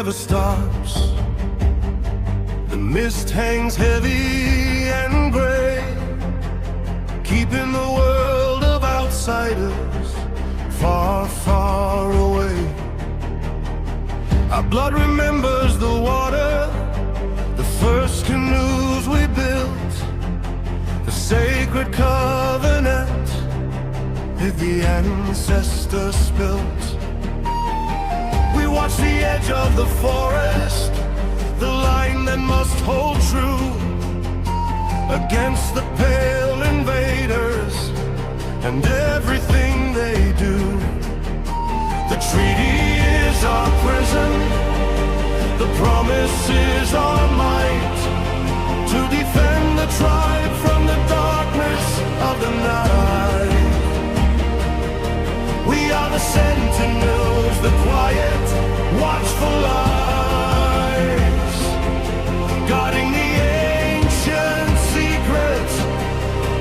never stops. The mist hangs heavy and gray, keeping the world of outsiders far, far away. Our blood remembers the water, the first canoes we built, the sacred covenant that the ancestors spilt. We watch the edge of the forest, the line that must hold true against the pale invaders and everything they do. The treaty is our prison, the promise is our might, to defend the tribe from the darkness of the night. We are the sentinels, the quiet, watchful eyes, guarding the ancient secrets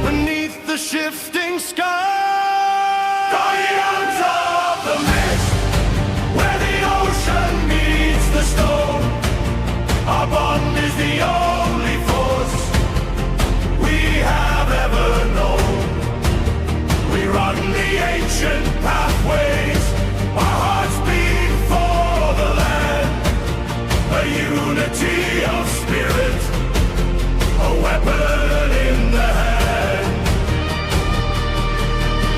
beneath the shifting sky. Guardians of the mist, where the ocean meets the stone, our bond is the only force we have ever known. We run the ancient pathways, our hearts beat for the land, a unity of spirit, a weapon in the hand.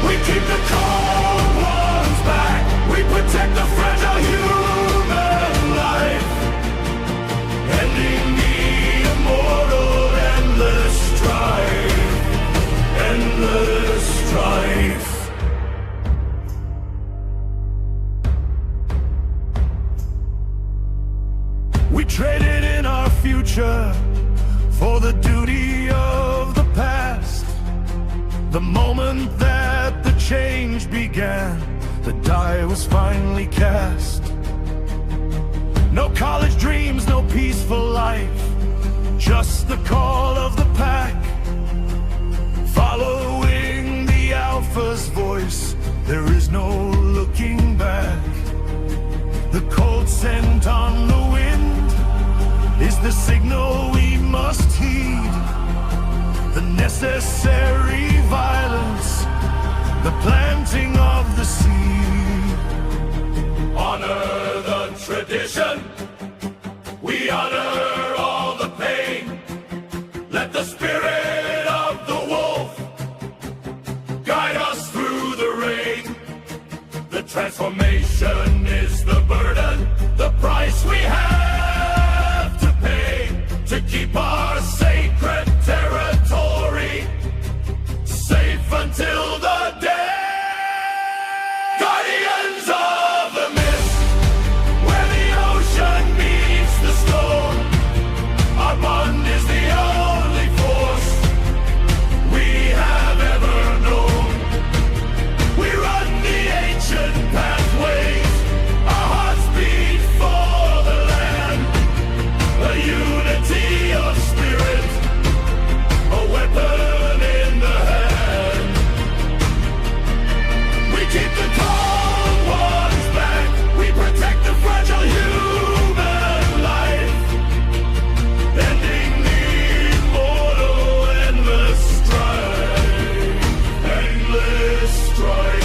We keep the cold ones back, we protect the fragile human life, ending the immortal endless strife, endless strife. We traded in our future for the duty of the past. The moment that the change began, the die was finally cast. No college dreams, no peaceful life, just the call of the pack. Following the alpha's voice, there is no looking back. The cold scent on the wind is the signal we must heed. The necessary violence, the planting of the seed. Honor the tradition, we honor all the pain. Let the spirit of the wolf guide us through the rain. The transformation is the burden, the price we have to pay to keep our sacred territory safe until the day. Guardians of the mist, where the ocean meets the stone, our bond is the only force we have ever known. We run the ancient pathways, our hearts beat for the land, a unity of spirit, a weapon in the hand. We keep the cold ones back, we protect the fragile human life, ending the immortal endless strife, endless strife.